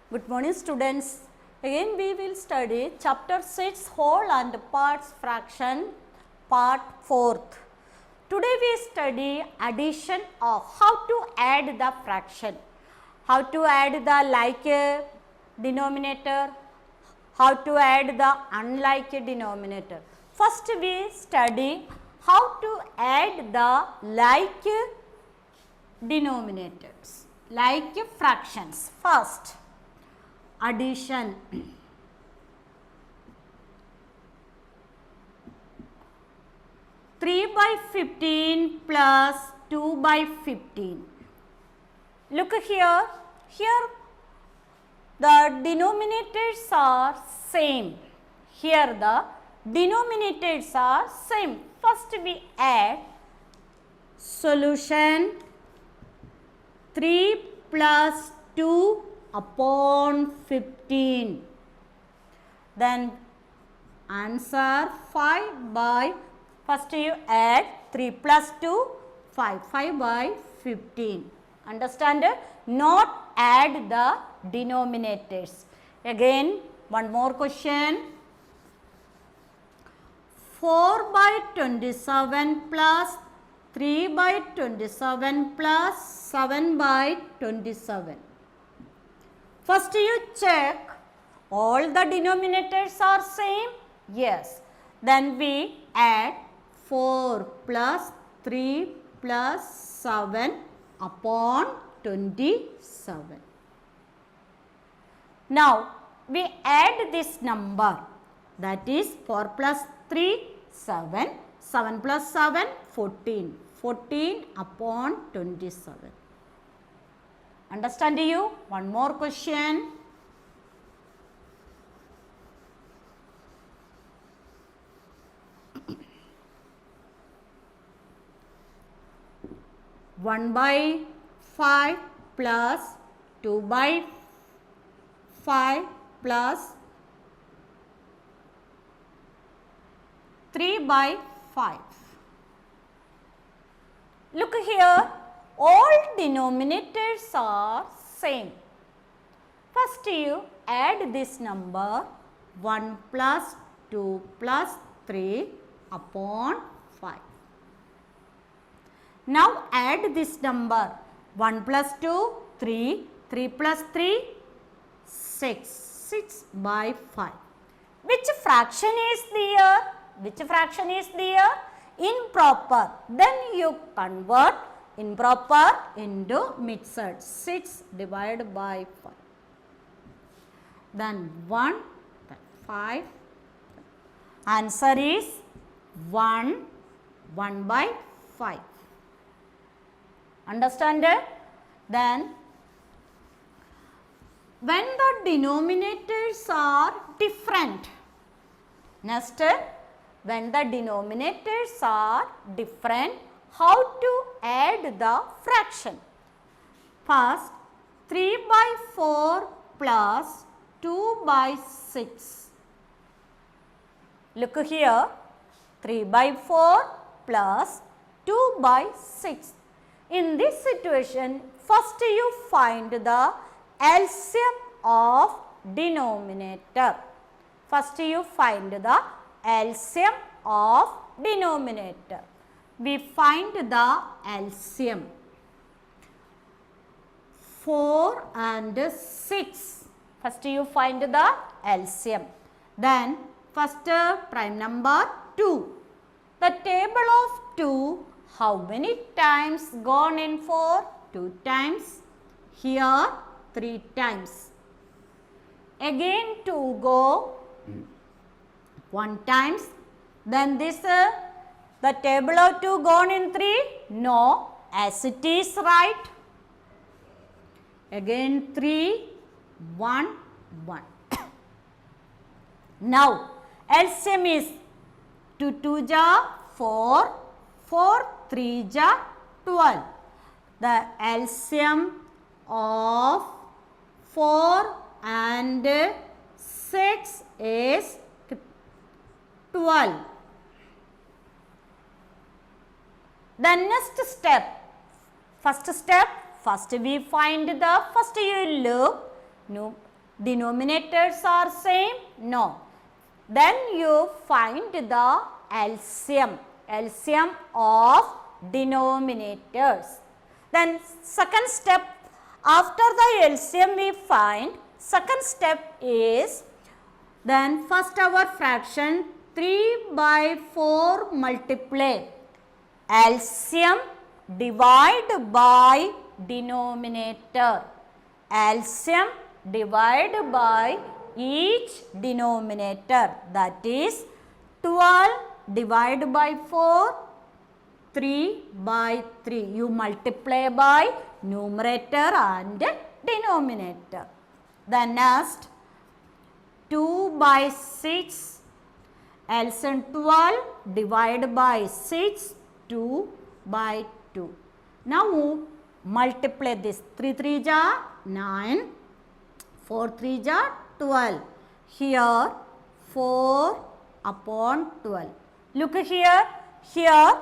Good morning students. Again we will study chapter 6 whole and parts fraction part 4th. Today we study addition of how to add the fraction, how to add the like denominator, how to add the unlike denominator. First we study how to add the like denominators, like fractions. First, addition. 3/15 plus 2/15. Look here, the denominators are same. Here the denominators are same. First we add solution 3 plus 2 upon 15. Then answer 5 by, first you add 3 plus 2, 5, 5/15. Understand? Not add the denominators. Again, one more question. 4/27 plus 3/27 plus 7/27. First you check all the denominators are same. Yes. Then we add 4 plus 3 plus 7 upon 27. Now we add this number, that is 4 plus 3 7, 7 plus 7 14, 14 upon 27. Understand you? One more question. One by 5 plus 2/5 plus 3/5. Look here, all denominators are same. First you add this number 1 plus 2 plus 3 upon 5. Now add this number 1 plus 2, 3, 3 plus 3, 6, 6/5. Which fraction is there? Which fraction is there? Improper. Then you convert improper into mixed. 6 divided by 5. Then 1, then 5. Answer is 1, 1/5. Understand? Then when the denominators are different, next, when the denominators are different, how to add the fraction? First, 3/4 plus 2/6. Look here, 3/4 plus 2/6. In this situation, first you find the LCM of denominator. First you find the LCM of denominator. We find the LCM. 4 and 6. First you find the LCM. Then first prime number 2. The table of 2, how many times gone in 4? 2 times. Here 3 times. Again 2 go 1 times. Then this, the table of 2 gone in 3? No, as it is right. Again 3, 1, 1. Now LCM is 2 2 ja 4, 4 3 ja 12. The LCM of 4 and 6 is 12. The next step, first step, first we find the, first you look, no, Denominators are same? No. Then you find the LCM of denominators. Then second step, after the LCM we find, second step is, then first our fraction 3 by 4 multiply LCM divide by denominator. LCM divide by each denominator, that is 12 divided by 4, 3 by 3. You multiply by numerator and denominator. Then next 2 by 6, LCM 12 divided by 6, 2 by 2. Now multiply this, 3 3 ja 9, 4 3 ja 12. Here 4 upon 12. Look here,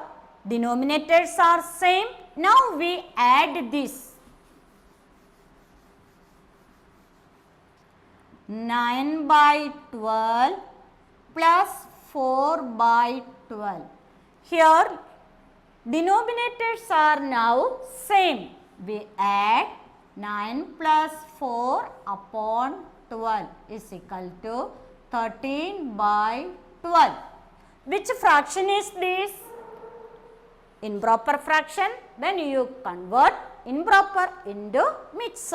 denominators are same. Now we add this. 9 by 12 plus 4 by 12. Here denominators are now same. We add 9 plus 4 upon 12 is equal to 13 by 12. Which fraction is this? Improper fraction. Then you convert improper into mixed.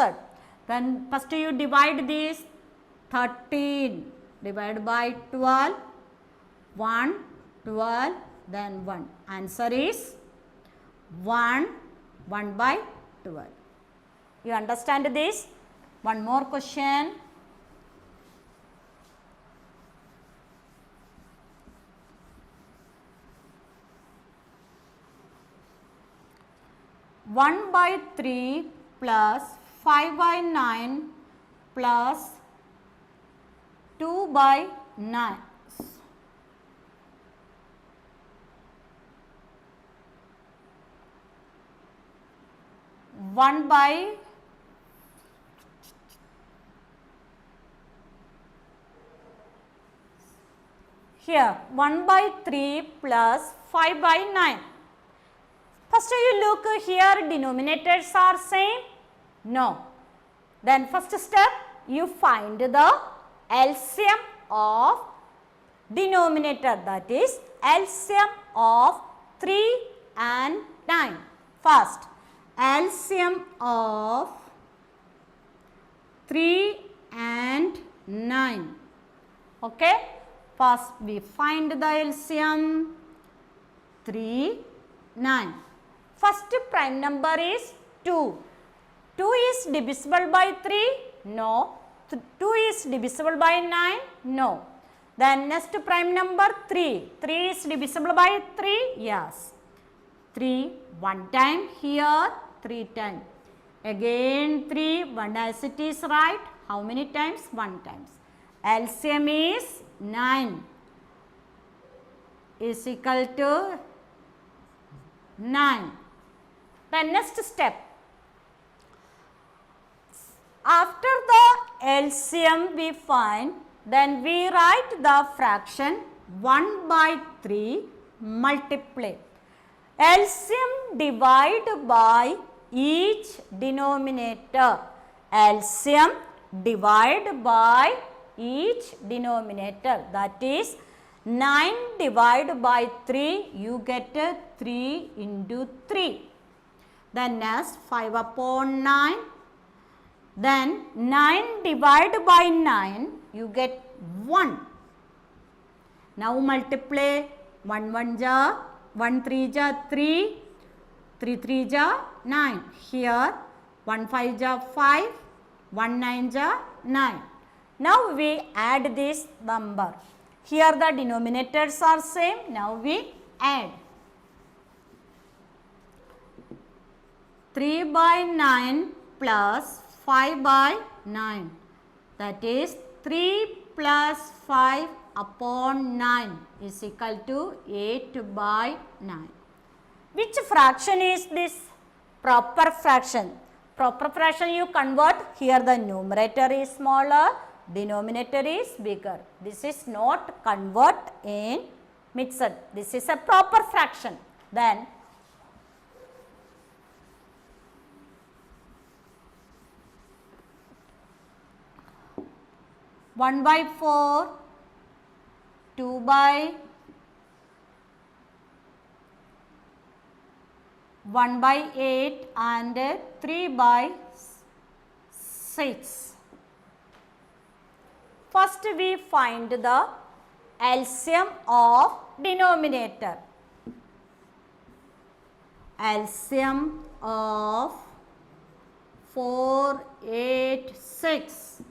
Then first you divide this, 13 divided by 12, 1, 12, then 1. Answer is 1 by 12. You understand this? One more question. One by 3 plus 5 by 9 plus 2 by 9. One by here 1 by 3 plus 5 by 9. First you look here, denominators are same? No. Then first step, you find the LCM of denominator, that is LCM of 3 and 9. First, LCM of 3 and 9. Okay. First we find the LCM 3, 9. First prime number is 2. 2 is divisible by 3? No. 2 is divisible by 9? No. Then next prime number 3. 3 is divisible by 3? Yes. 3 one time here, 3 times. Again 3, 1 as it is, right? How many times? 1 times. LCM is 9 is equal to 9. Then next step. After the LCM we find, then we write the fraction 1 by 3 multiply. LCM divide by each denominator. LCM divide by each denominator, that is 9 divided by 3, you get 3 into 3. Then next 5 upon 9. Then 9 divided by 9, you get 1. Now multiply 1 1 ja, 1 3 ja 3, 3 3 ja 9. Here 1 5 ja 5, 1 9 ja 9. Now we add this number. Here the denominators are same. Now we add. 3 by 9 plus 5 by 9. That is 3 plus 5 upon 9 is equal to 8 by 9. Which fraction is this? Proper fraction. proper fraction you convert, here the numerator is smaller, denominator is bigger. This is not convert in mixed, this is a proper fraction. Then 1/4, 2/1/8 and 3/6. First we find the LCM of denominator. LCM of 4, 8, 6.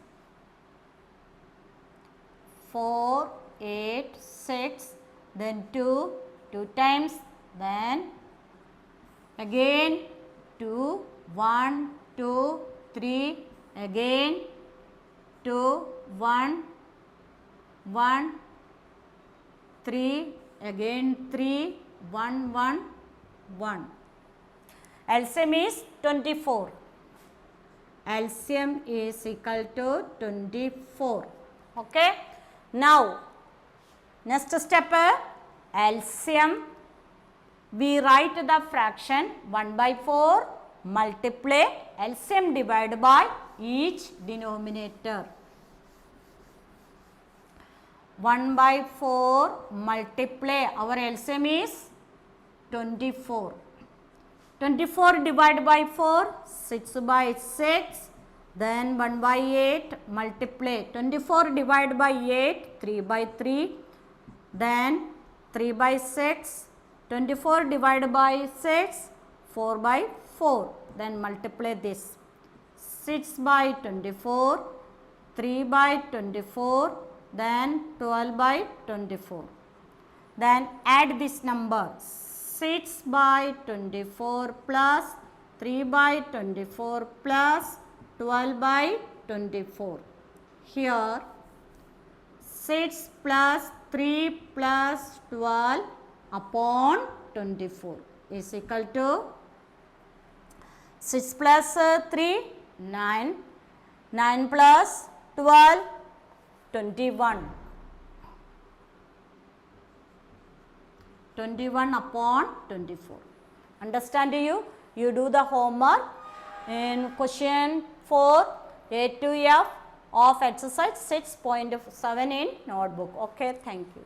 4, 8, 6, then 2, 2 times, then again 2, 1, 2, 3, again 2, 1, 1, 3, again 3, 1, 1, 1. LCM is 24. LCM is equal to 24. Okay. Now, next step, LCM, we write the fraction 1/4 multiply LCM divided by each denominator. 1/4 multiply, our LCM is 24. 24 divided by 4, 6/6. Then 1/8 multiply 24 divided by 8, 3/3. Then 3/6. 24 divided by 6, 4/4. Then multiply this. 6/24, 3/24, then 12/24. Then add this number. 6/24 plus 3/24 plus 12/24. Here 6 plus 3 plus 12 upon 24 is equal to 6 plus 3, 9, 9 plus 12, 21. 21 upon 24. Understand you? You do the homework in question 4 A to F of exercise 6.7 in notebook. Okay, thank you.